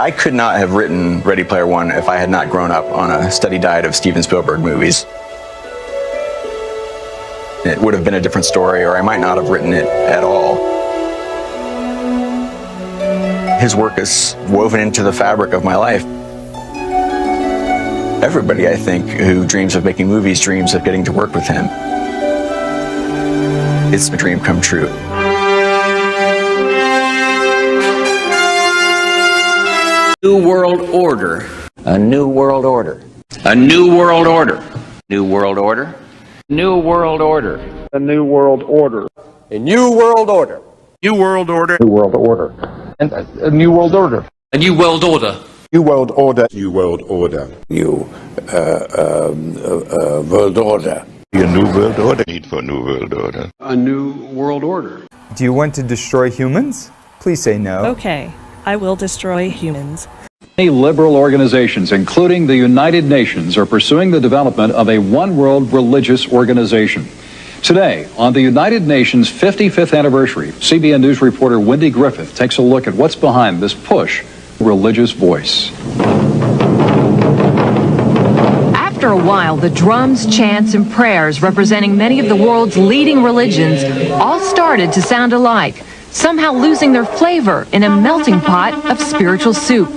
I could not have written Ready Player One if I had not grown up on a steady diet of Steven Spielberg movies. It would have been a different story, or I might not have written it at all. His work is woven into the fabric of my life. Everybody, I think, who dreams of making movies dreams of getting to work with him. It's a dream come true. New world order. A new world order. A new world order. New world order. New world order. A new world order. A new world order. New world order. New world order. And a new world order. A new world order. New world order. New world order. New world order. A new world order. Need for a new world order. A new world order. Do you want to destroy humans? Please say no. Okay, I will destroy humans. Many liberal organizations, including the United Nations, are pursuing the development of a one-world religious organization. Today, on the United Nations 55th anniversary, CBN News reporter Wendy Griffith takes a look at what's behind this push, religious voice. After a while, the drums, chants, and prayers representing many of the world's leading religions all started to sound alike, somehow losing their flavor in a melting pot of spiritual soup.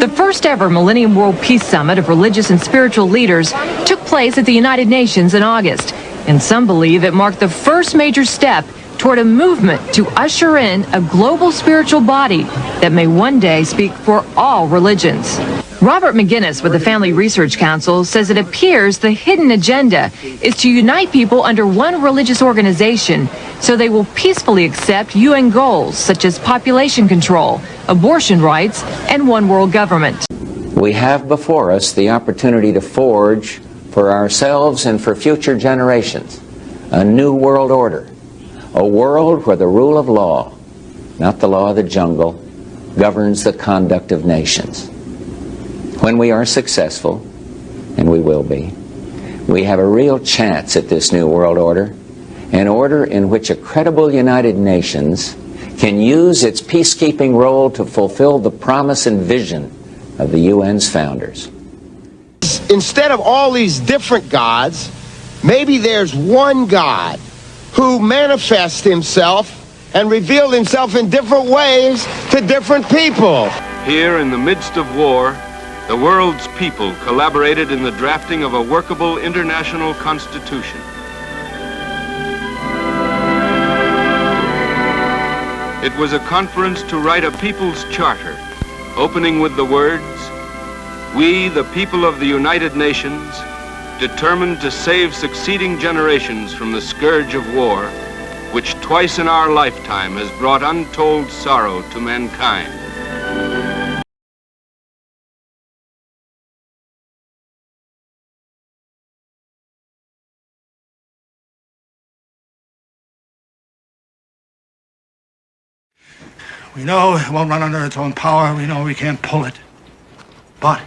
The first ever Millennium World Peace Summit of religious and spiritual leaders took place at the United Nations in August, and some believe it marked the first major step toward a movement to usher in a global spiritual body that may one day speak for all religions. Robert McGinnis with the Family Research Council says it appears the hidden agenda is to unite people under one religious organization so they will peacefully accept UN goals such as population control, abortion rights, and one world government. We have before us the opportunity to forge for ourselves and for future generations a new world order, a world where the rule of law, not the law of the jungle, governs the conduct of nations. When we are successful, and we will be, we have a real chance at this new world order, an order in which a credible United Nations can use its peacekeeping role to fulfill the promise and vision of the UN's founders. Instead of all these different gods, maybe there's one God who manifests himself and revealed himself in different ways to different people. Here in the midst of war, the world's people collaborated in the drafting of a workable international constitution. It was a conference to write a people's charter, opening with the words, "We, the people of the United Nations, determined to save succeeding generations from the scourge of war, which twice in our lifetime has brought untold sorrow to mankind." We know it won't run under its own power. We know we can't pull it. But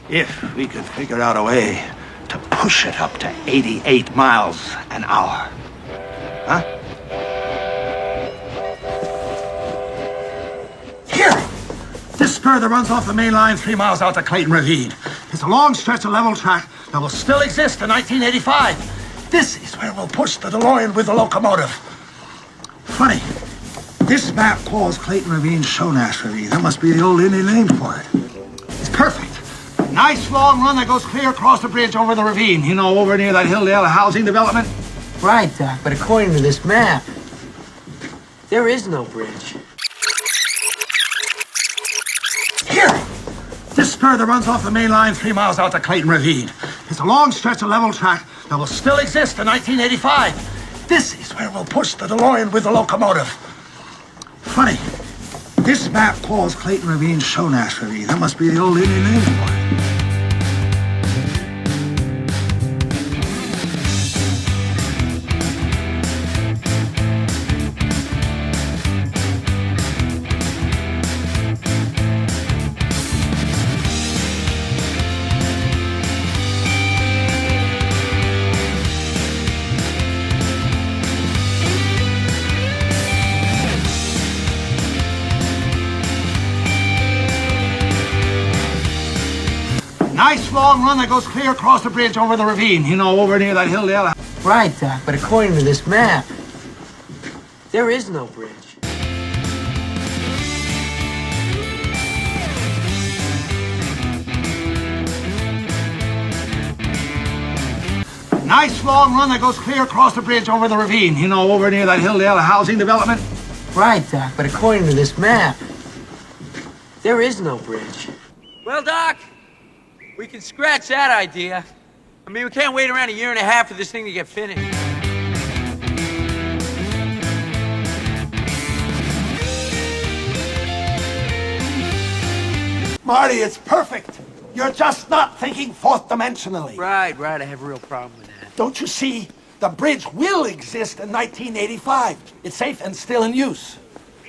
if we could figure out a way to push it up to 88 miles an hour, huh? Here! This spur that runs off the main line 3 miles out to Clayton Ravine. It's a long stretch of level track that will still exist in 1985. This is where we'll push the DeLorean with the locomotive. Funny. This map calls Clayton Ravine Shonash Ravine. That must be the old Indian name for it. It's perfect. Nice long run that goes clear across the bridge over the ravine. You know, over near that Hilldale housing development. Right, Doc, but according to this map, there is no bridge. Here! This spur that runs off the main line 3 miles out to Clayton Ravine. It's a long stretch of level track that will still exist in 1985. This is where we'll push the DeLorean with the locomotive. Funny. This map calls Clayton Ravine Shonash Ravine. That must be the old Indian name for it. Nice long run that goes clear across the bridge over the ravine, you know, over near that hill there. Right, Doc, but according to this map, there is no bridge. Nice long run that goes clear across the bridge over the ravine, you know, over near that hill there, the housing development. Right, Doc, but according to this map, there is no bridge. Well, Doc, we can scratch that idea. I mean, we can't wait around a year and a half for this thing to get finished. Marty, it's perfect. You're just not thinking fourth dimensionally. Right, I have a real problem with that. Don't you see? The bridge will exist in 1985. It's safe and still in use.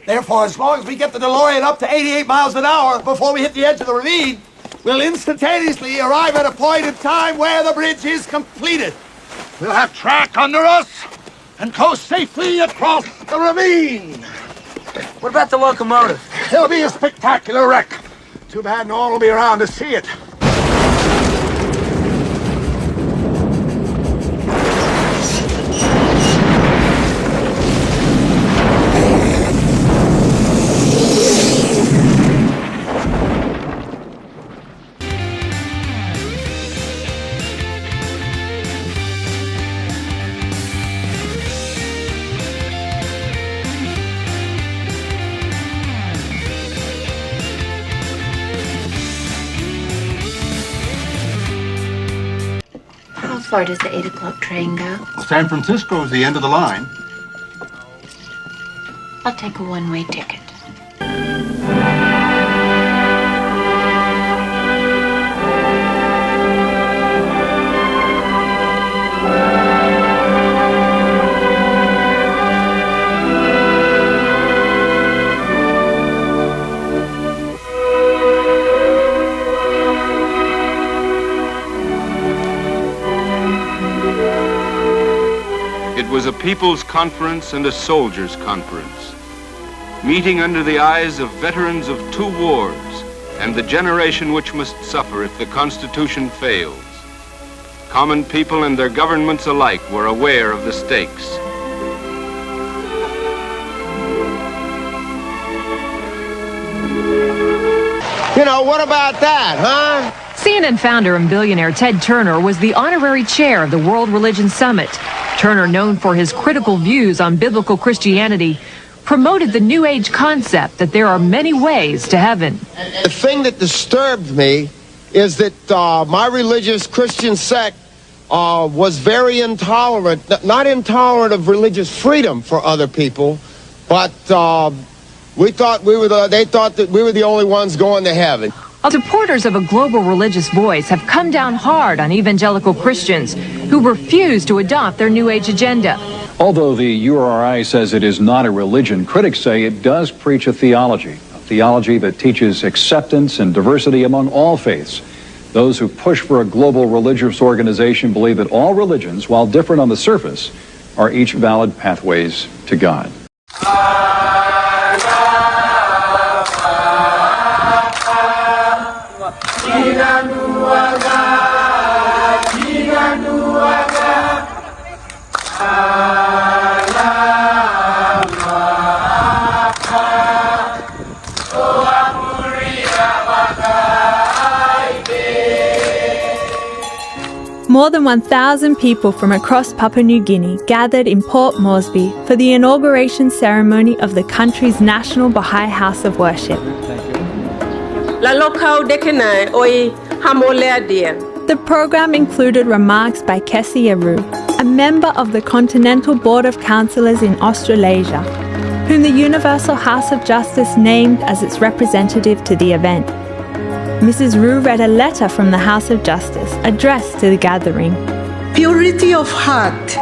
Therefore, as long as we get the DeLorean up to 88 miles an hour before we hit the edge of the ravine, we'll instantaneously arrive at a point in time where the bridge is completed. We'll have track under us and coast safely across the ravine. What about the locomotive? It'll be a spectacular wreck. Too bad no one will be around to see it. How far does the 8 o'clock train go? San Francisco is the end of the line. I'll take a one-way ticket. It was a people's conference and a soldiers' conference, meeting under the eyes of veterans of 2 wars and the generation which must suffer if the Constitution fails. Common people and their governments alike were aware of the stakes. You know, what about that, huh? CNN founder and billionaire Ted Turner was the honorary chair of the World Religion Summit. Turner, known for his critical views on biblical Christianity, promoted the New Age concept that there are many ways to heaven. The thing that disturbed me is that my religious Christian sect was very intolerant, not intolerant of religious freedom for other people, but they thought that we were the only ones going to heaven. Supporters of a global religious voice have come down hard on evangelical Christians who refuse to adopt their New Age agenda. Although the URI says it is not a religion, critics say it does preach a theology that teaches acceptance and diversity among all faiths. Those who push for a global religious organization believe that all religions, while different on the surface, are each valid pathways to God. More than 1,000 people from across Papua New Guinea gathered in Port Moresby for the inauguration ceremony of the country's national Baha'i House of Worship. The program included remarks by Kessie Aru, a member of the Continental Board of Councillors in Australasia, whom the Universal House of Justice named as its representative to the event. Mrs. Rue read a letter from the House of Justice addressed to the gathering. Purity of heart,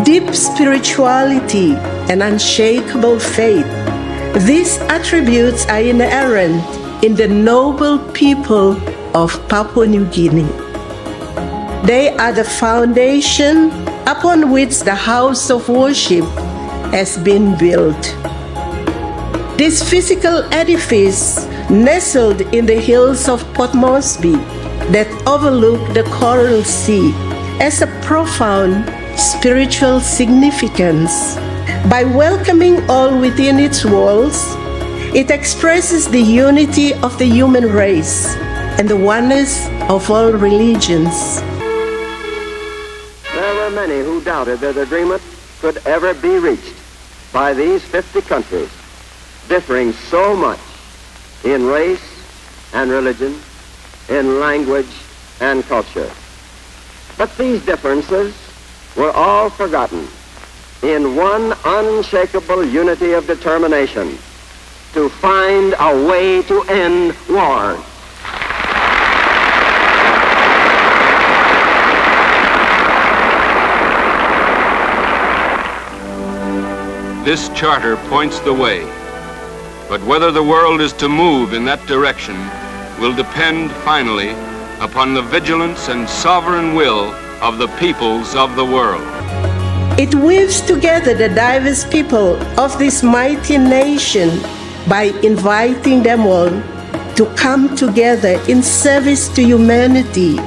deep spirituality, and unshakable faith. These attributes are inherent in the noble people of Papua New Guinea. They are the foundation upon which the house of worship has been built. This physical edifice nestled in the hills of Port Moresby that overlook the Coral Sea, has a profound spiritual significance. By welcoming all within its walls, it expresses the unity of the human race and the oneness of all religions. There were many who doubted that agreement could ever be reached by these 50 countries, differing so much in race and religion, in language and culture. But these differences were all forgotten in one unshakable unity of determination to find a way to end war. This charter points the way, but whether the world is to move in that direction will depend finally upon the vigilance and sovereign will of the peoples of the world. It weaves together the diverse people of this mighty nation by inviting them all to come together in service to humanity.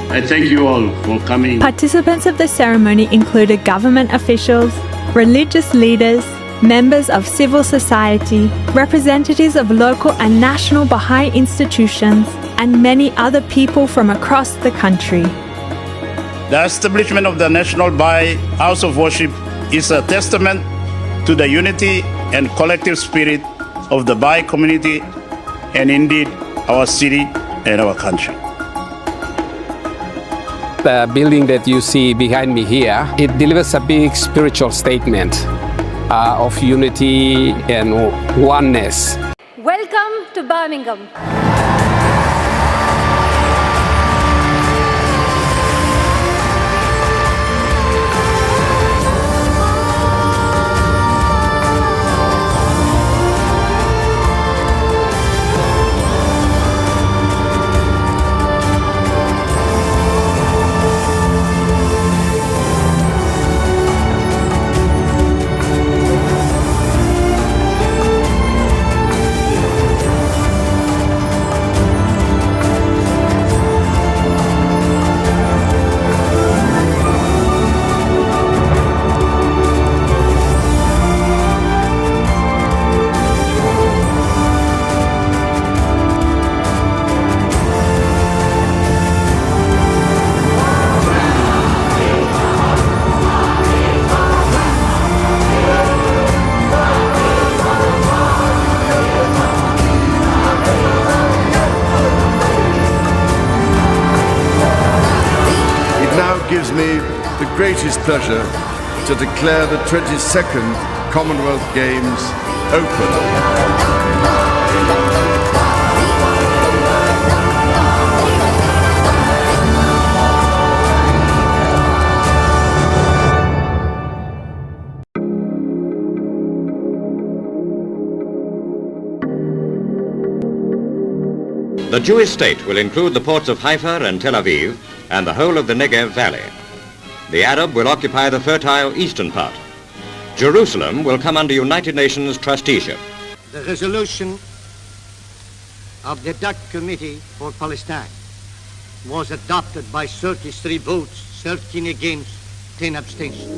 I thank you all for coming. Participants of the ceremony included government officials, religious leaders, members of civil society, representatives of local and national Baha'i institutions, and many other people from across the country. The establishment of the National Baha'i House of Worship is a testament to the unity and collective spirit of the Baha'i community and indeed our city and our country. The building that you see behind me here, it delivers a big spiritual statement of unity and oneness. Welcome to Birmingham. Gives me the greatest pleasure to declare the 22nd Commonwealth Games open. The Jewish state will include the ports of Haifa and Tel Aviv and the whole of the Negev Valley. The Arab will occupy the fertile eastern part. Jerusalem will come under United Nations trusteeship. The resolution of the DAC Committee for Palestine was adopted by 33 votes, 13 against, 10 abstentions.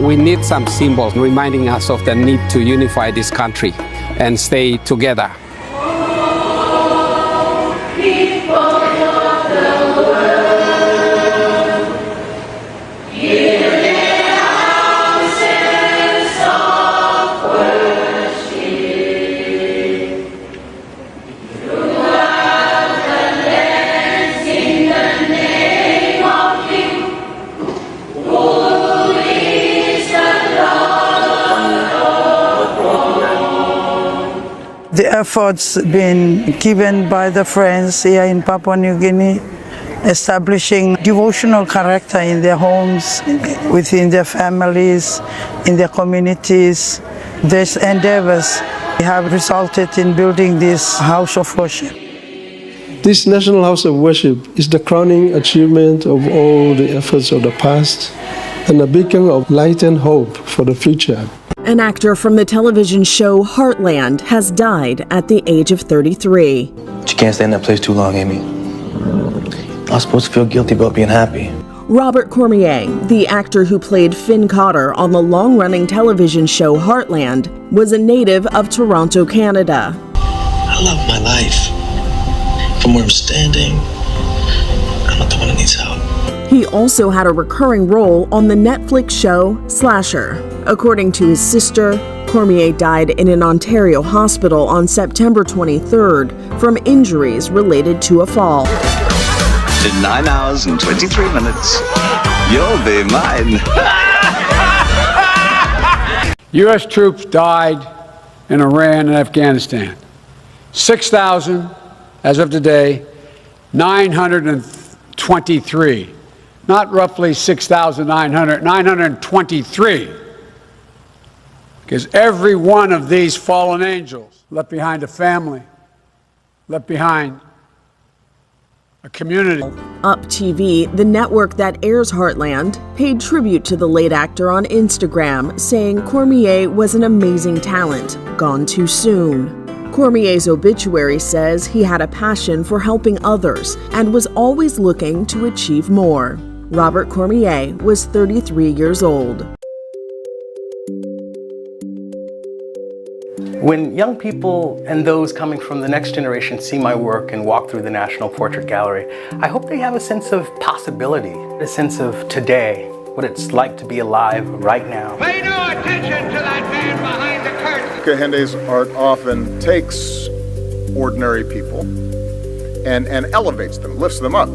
We need some symbols reminding us of the need to unify this country and stay together. The efforts been given by the friends here in Papua New Guinea, establishing devotional character in their homes, within their families, in their communities. These endeavors have resulted in building this house of worship. This National House of Worship is the crowning achievement of all the efforts of the past and a beacon of light and hope for the future. An actor from the television show Heartland has died at the age of 33. But you can't stay in that place too long, Amy. I'm supposed to feel guilty about being happy. Robert Cormier, the actor who played Finn Cotter on the long-running television show Heartland, was a native of Toronto, Canada. I love my life. From where I'm standing, I'm not the one who needs help. He also had a recurring role on the Netflix show Slasher. According to his sister, Cormier died in an Ontario hospital on September 23rd from injuries related to a fall. In 9 hours and 23 minutes, you'll be mine. U.S. troops died in Iran and Afghanistan. 6,000, as of today, 923. Not roughly 6,900, 923. Because every one of these fallen angels left behind a family, left behind a community. Up TV, the network that airs Heartland, paid tribute to the late actor on Instagram, saying Cormier was an amazing talent, gone too soon. Cormier's obituary says he had a passion for helping others and was always looking to achieve more. Robert Cormier was 33 years old. When young people and those coming from the next generation see my work and walk through the National Portrait Gallery, I hope they have a sense of possibility, a sense of today, what it's like to be alive right now. Pay no attention to that man behind the curtain. Kahende's art often takes ordinary people and elevates them, lifts them up.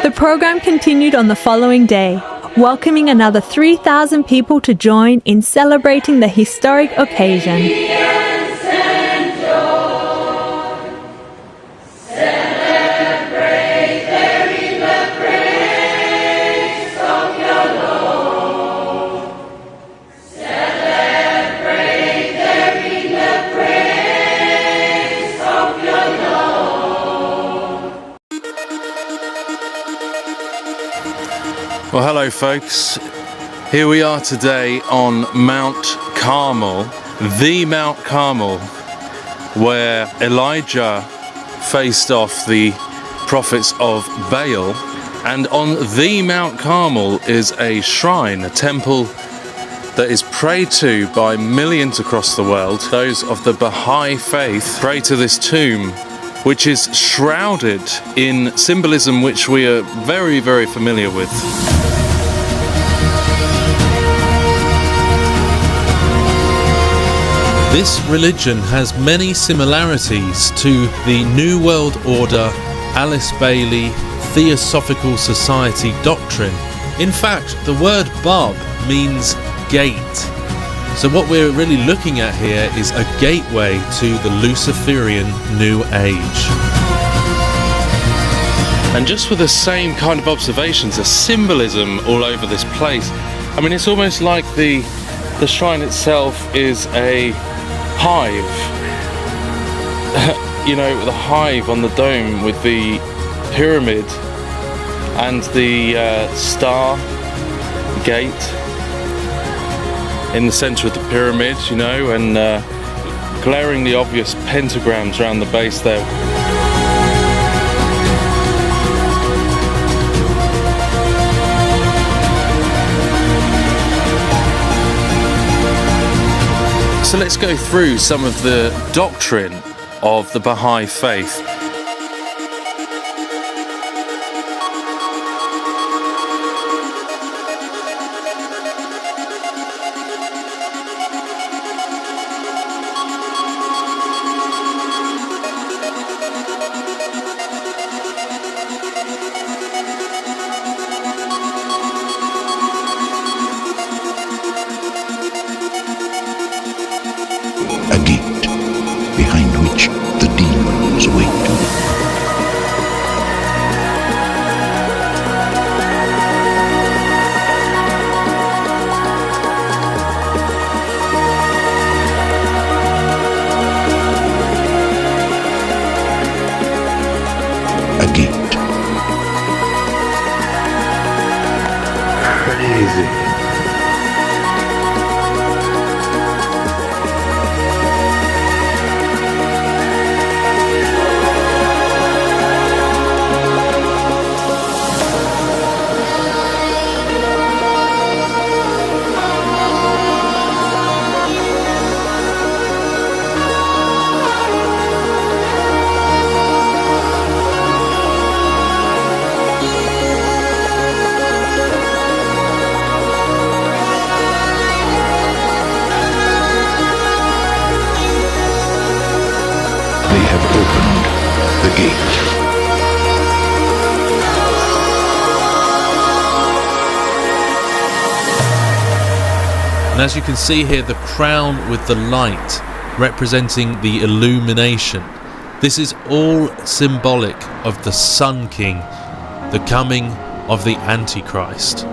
The program continued on the following day, welcoming another 3,000 people to join in celebrating the historic occasion. Well, hello folks. Here we are today on Mount Carmel, the Mount Carmel, where Elijah faced off the prophets of Baal. And on the Mount Carmel is a shrine, a temple that is prayed to by millions across the world. Those of the Baha'i faith pray to this tomb, which is shrouded in symbolism which we are very, very familiar with. This religion has many similarities to the New World Order, Alice Bailey, Theosophical Society doctrine. In fact, the word Bab means gate. So what we're really looking at here is a gateway to the Luciferian New Age. And just with the same kind of observations, the symbolism all over this place. I mean, it's almost like the shrine itself is a hive. You know, the hive on the dome with the pyramid and the star gate in the center of the pyramid, you know, and glaringly obvious pentagrams around the base there. So let's go through some of the doctrine of the Baha'i faith. A gate behind which the demon is weak. A gate. Crazy. The gate. And as you can see here, the crown with the light representing the illumination. This is all symbolic of the Sun King, the coming of the Antichrist.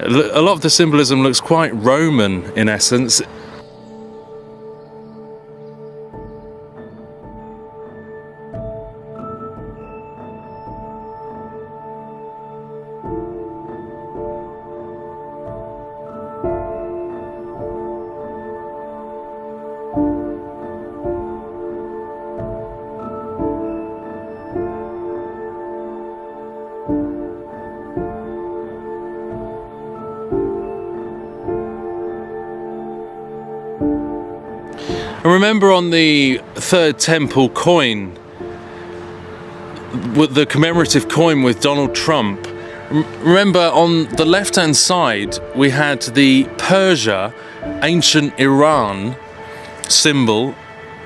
A lot of the symbolism looks quite Roman in essence. And remember on the third temple coin, with the commemorative coin with Donald Trump, remember on the left hand side we had the Persia, ancient Iran symbol,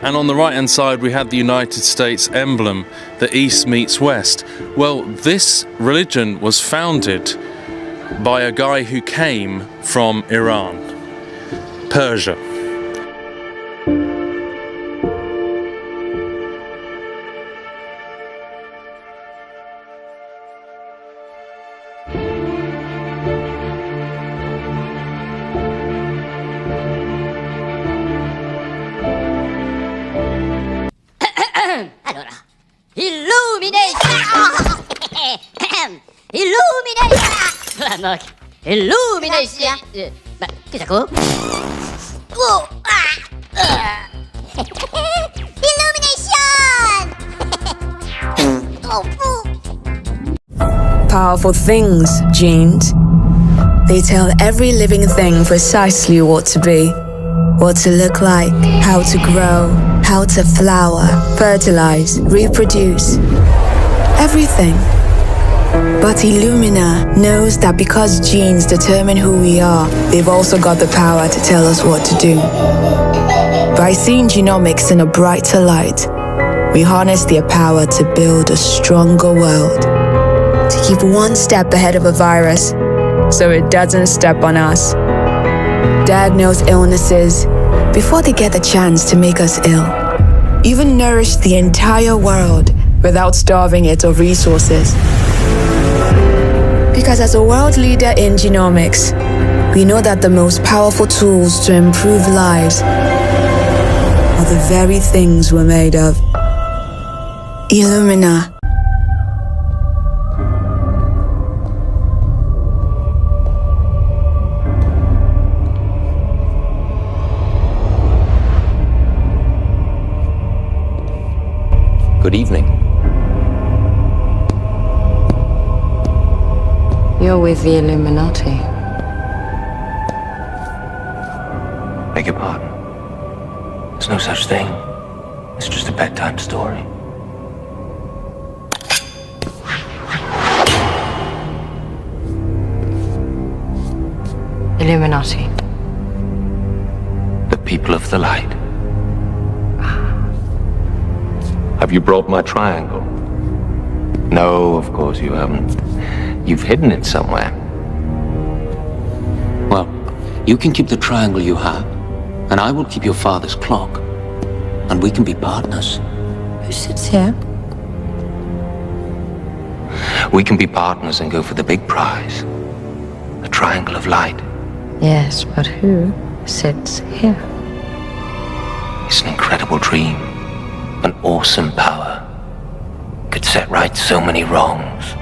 and on the right hand side we had the United States emblem, the East meets West. Well, this religion was founded by a guy who came from Iran, Persia. Allora, Illumination! Ma che sacco? Powerful things, genes. They tell every living thing precisely what to be, what to look like, how to grow, how to flower, fertilize, reproduce. Everything. But Illumina knows that because genes determine who we are, they've also got the power to tell us what to do. By seeing genomics in a brighter light, we harness their power to build a stronger world, to keep one step ahead of a virus so it doesn't step on us. Diagnose illnesses before they get the chance to make us ill. Even nourish the entire world without starving it of resources. Because as a world leader in genomics, we know that the most powerful tools to improve lives are the very things we're made of. Illumina. Good evening. You're with the Illuminati. your pardon. There's no such thing. It's just a bedtime story. Illuminati. The people of the light. Have you brought my triangle? No, of course you haven't. You've hidden it somewhere. Well, you can keep the triangle you have, and I will keep your father's clock. And we can be partners. Who sits here? We can be partners and go for the big prize. The triangle of light. Yes, but who sits here? It's an incredible dream. An awesome power. Could set right so many wrongs.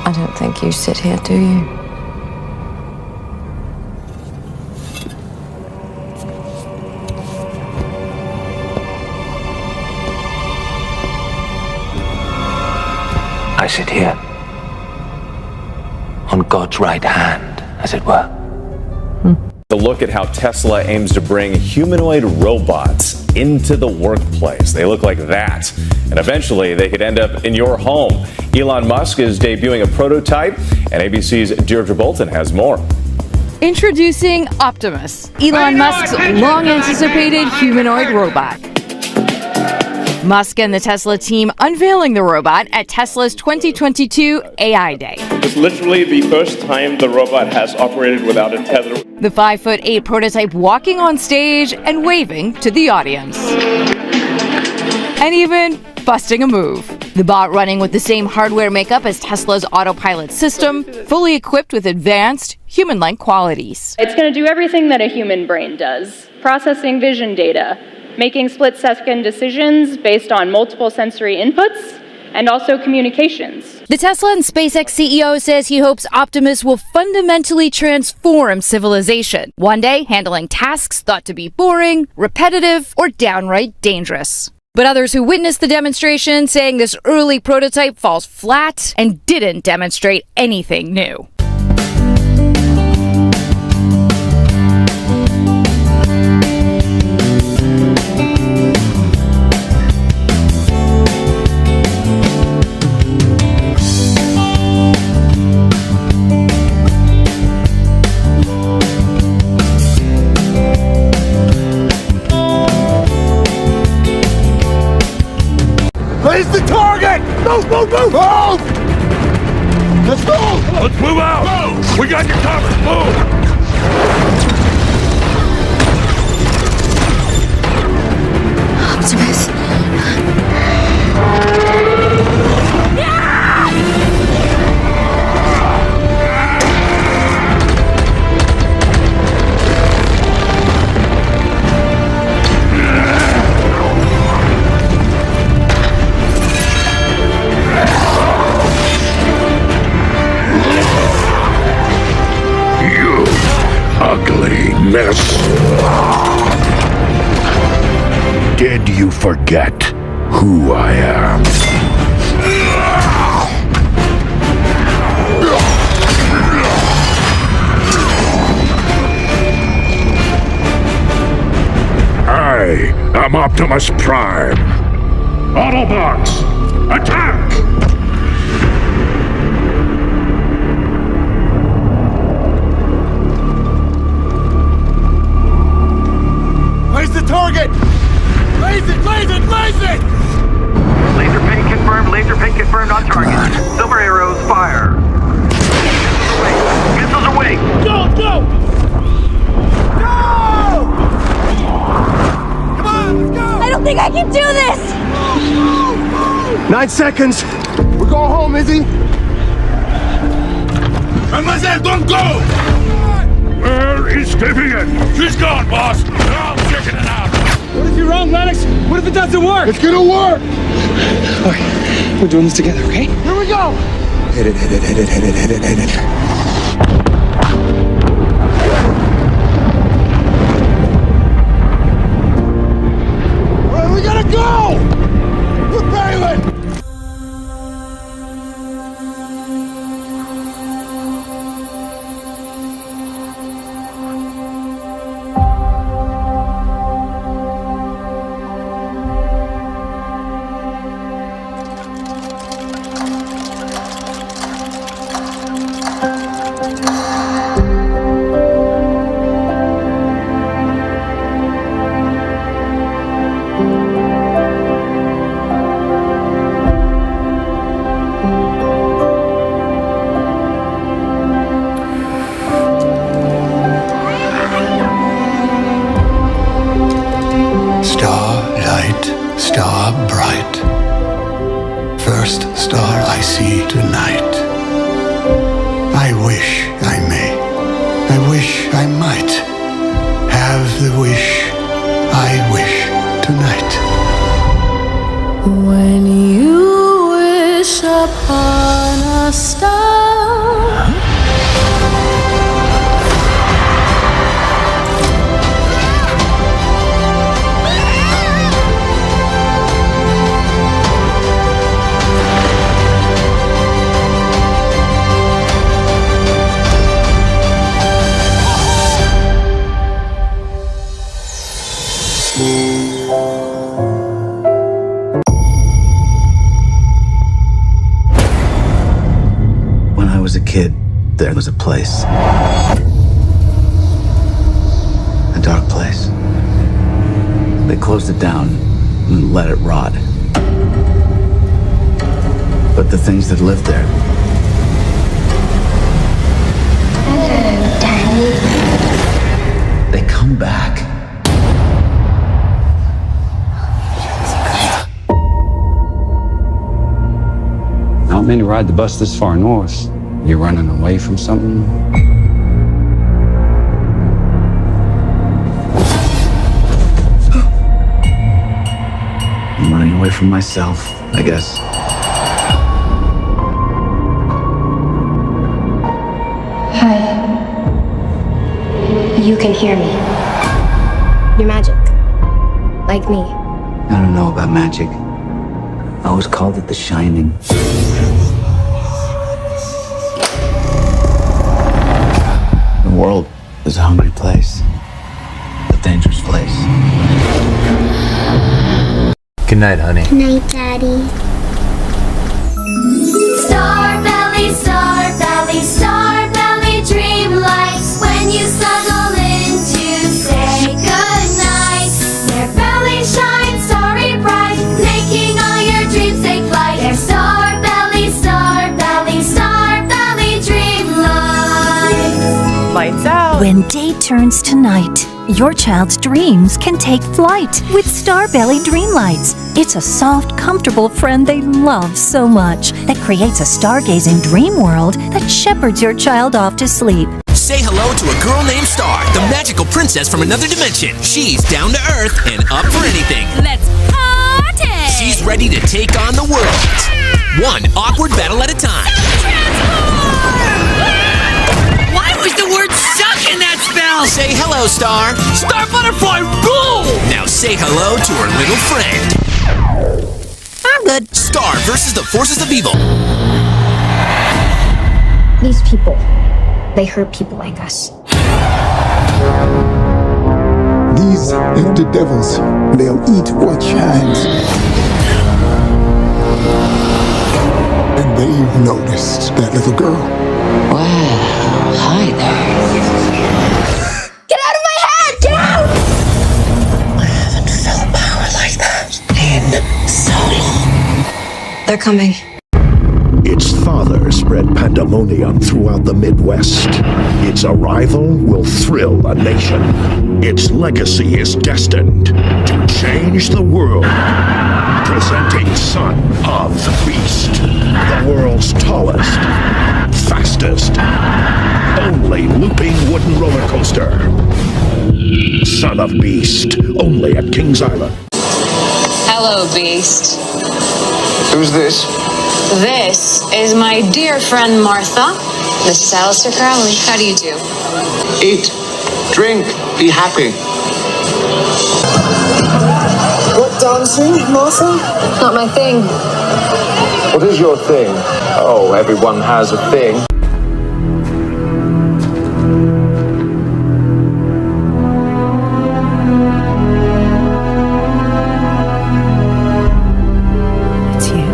I don't think you sit here, do you? I sit here. On God's right hand, as it were. A look at how Tesla aims to bring humanoid robots into the workplace. They look like that. And eventually they could end up in your home. Elon Musk is debuting a prototype, and ABC's Deirdre Bolton has more. Introducing Optimus, Elon Musk's long-anticipated humanoid robot. Musk and the Tesla team unveiling the robot at Tesla's 2022 AI Day. It's literally the first time the robot has operated without a tether. The 5'8" prototype walking on stage and waving to the audience. And even busting a move. The bot running with the same hardware makeup as Tesla's autopilot system, fully equipped with advanced human-like qualities. It's going to do everything that a human brain does. Processing vision data, making split-second decisions based on multiple sensory inputs, and also communications. The Tesla and SpaceX CEO says he hopes Optimus will fundamentally transform civilization, one day handling tasks thought to be boring, repetitive, or downright dangerous. But others who witnessed the demonstration saying this early prototype falls flat and didn't demonstrate anything new. Where's the target? Move, move, move! Move! Let's go! Let's move out! Move! We got your cover! Move! Optimus. Ugly mess. Did you forget who I am? I am Optimus Prime. Autobots, attack! Where's the target? Blaze it! Blaze it! Blaze it! Laser ping confirmed. Laser ping confirmed on target. Silver arrows, fire. Missiles away. Go! Go! Go! Come on, let's go! I don't think I can do this! 9 seconds. We're going home, Izzy. Mademoiselle, don't go! Where is Vivian? She's gone, boss. They're all checking it out. What if you're wrong, Lennox? What if it doesn't work? It's gonna work! Okay, we're doing this together, okay? Here we go! Hit it, hit it, hit it, hit it, hit it, hit it. All right, we gotta go! We're bailing! I wish I might have the wish I wish tonight. When you wish upon a star. When I was a kid, there was a place. A dark place. They closed it down and let it rot. But the things that lived there. Hello, Daddy. They come back. Not many ride the bus this far north. You're running away from something? I'm running away from myself, I guess. Hi. You can hear me. You're magic. Like me. I don't know about magic. I always called it the Shining. The world is a hungry place. A dangerous place. Good night, honey. Good night, Daddy. Star belly, dream light. When you snuggle in to say goodnight, their belly shines starry bright, making all your dreams take flight. Their star belly, dream light. Lights out. When day turns to night, your child's dreams can take flight with Starbelly Dreamlights. It's a soft, comfortable friend they love so much that creates a stargazing dream world that shepherds your child off to sleep. Say hello to a girl named Star, the magical princess from another dimension. She's down to earth and up for anything. Let's party! She's ready to take on the world. One awkward battle at a time. Why was the word suck in that spell? Say hello, Star. Star Butterfly, rule! Now say hello to her little friend. I'm good. Star versus the forces of evil. These people, they hurt people like us. These empty devils, they'll eat what shines. And they've noticed that little girl. Wow, hi there. Get out of my head! Get out! I haven't felt power like that in so long. They're coming. Its father spread pandemonium throughout the Midwest. Its arrival will thrill a nation. Its legacy is destined to change the world. Presenting Son of the Beast, the world's tallest, fastest, only looping wooden roller coaster. Son of Beast, only at Kings Island. Hello, Beast. Who's this? This is my dear friend Martha. This is Alistair Crowley. How do you do? Eat, drink, be happy. What, dancing, Martha? Not my thing. What is your thing? Oh, everyone has a thing. It's you.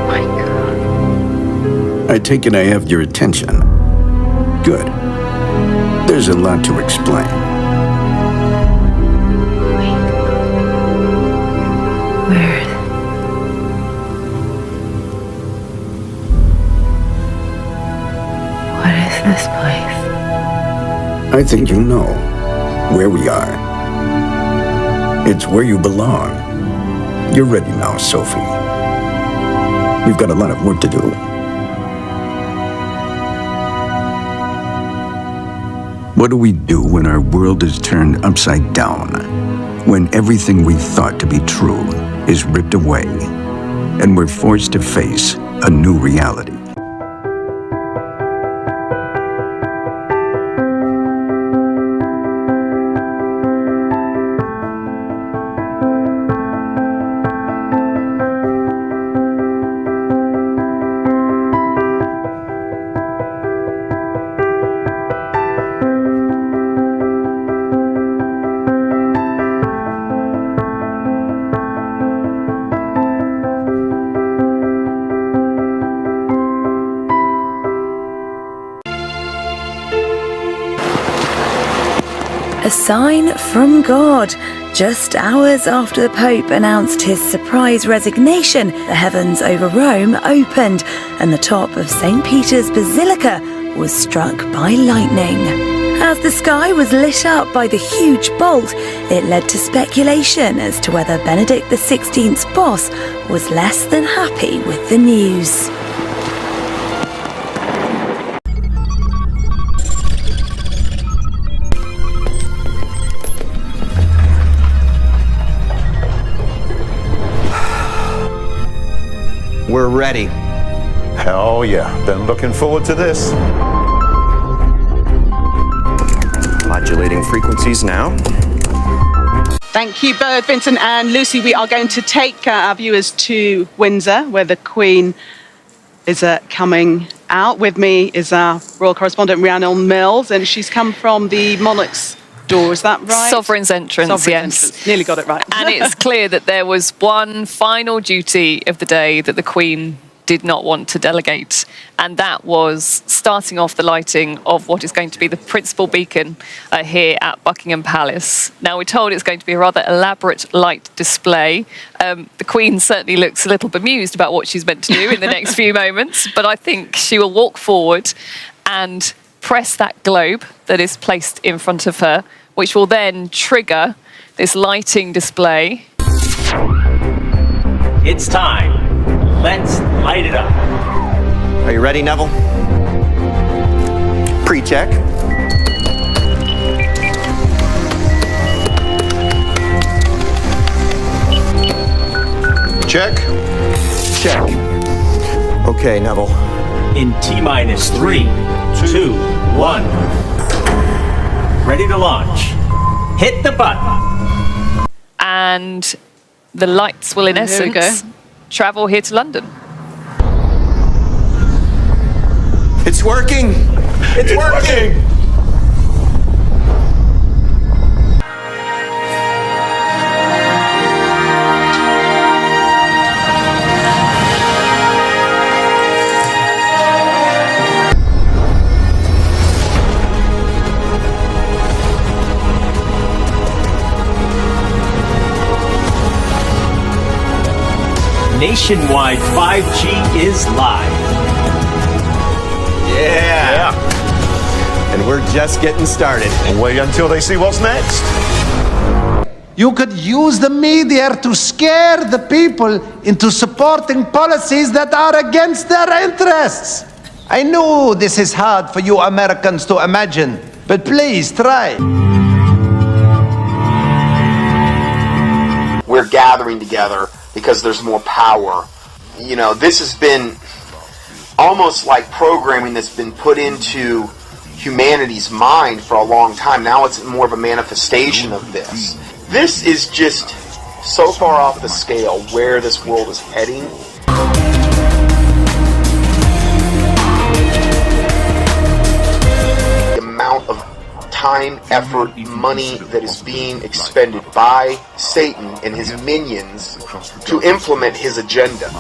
My God. I take it I have your attention. Good. There's a lot to explain. Where? What is this place? I think you know where we are. It's where you belong. You're ready now, Sophie. You've got a lot of work to do. What do we do when our world is turned upside down? When everything we thought to be true is ripped away, and we're forced to face a new reality? A sign from God. Just hours after the Pope announced his surprise resignation, the heavens over Rome opened and the top of St. Peter's Basilica was struck by lightning. As the sky was lit up by the huge bolt, it led to speculation as to whether Benedict XVI's boss was less than happy with the news. We're ready. Hell yeah. Been looking forward to this. Modulating frequencies now. Thank you, Bird, Vincent and Lucy. We are going to take our viewers to Windsor, where the Queen is coming out. With me is our royal correspondent, Rhiannon Mills, and she's come from the Monarch's door, is that right? Sovereign's entrance, Sovereign's yes. Entrance. Nearly got it right. And it's clear that there was one final duty of the day that the Queen did not want to delegate, and that was starting off the lighting of what is going to be the principal beacon here at Buckingham Palace. Now, we're told it's going to be a rather elaborate light display. The Queen certainly looks a little bemused about what she's meant to do in the next few moments, but I think she will walk forward and press that globe that is placed in front of her, which will then trigger this lighting display. It's time. Let's light it up. Are you ready, Neville? Pre-check. Check. Check. Okay, Neville. In T-minus 3, 2, 1. Ready to launch. Hit the button. And the lights will, in essence, travel here to London. It's working! It's working! Nationwide 5G is live. Yeah. And we're just getting started. Wait until they see what's next. You could use the media to scare the people into supporting policies that are against their interests. I know this is hard for you Americans to imagine, but please try. We're gathering together because there's more power. You know, this has been almost like programming that's been put into humanity's mind for a long time. Now it's more of a manifestation of this. This is just so far off the scale where this world is heading. The amount of time, effort, money that is being expended by Satan and his minions to implement his agenda.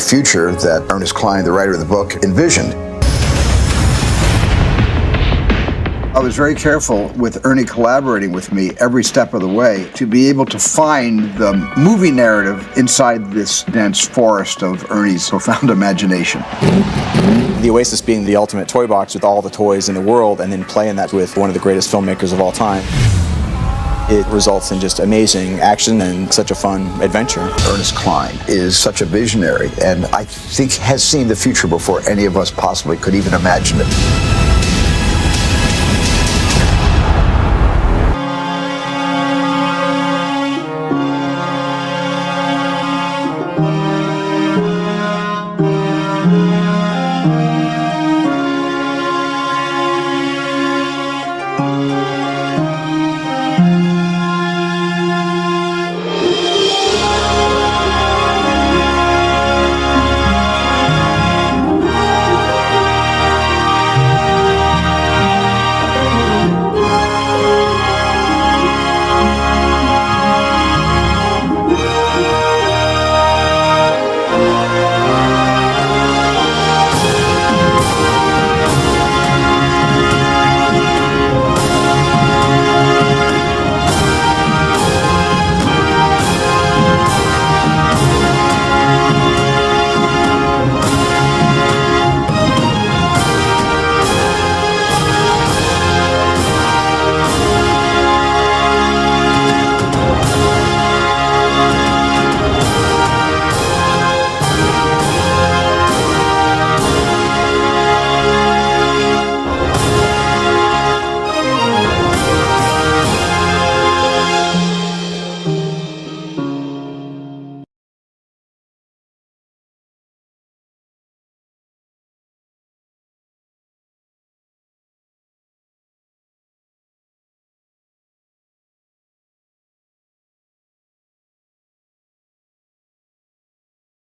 future that Ernest Cline, the writer of the book, envisioned. I was very careful with Ernie collaborating with me every step of the way to be able to find the movie narrative inside this dense forest of Ernie's profound imagination. The Oasis being the ultimate toy box with all the toys in the world, and then playing that with one of the greatest filmmakers of all time. It results in just amazing action and such a fun adventure. Ernest Cline is such a visionary, and I think has seen the future before any of us possibly could even imagine it.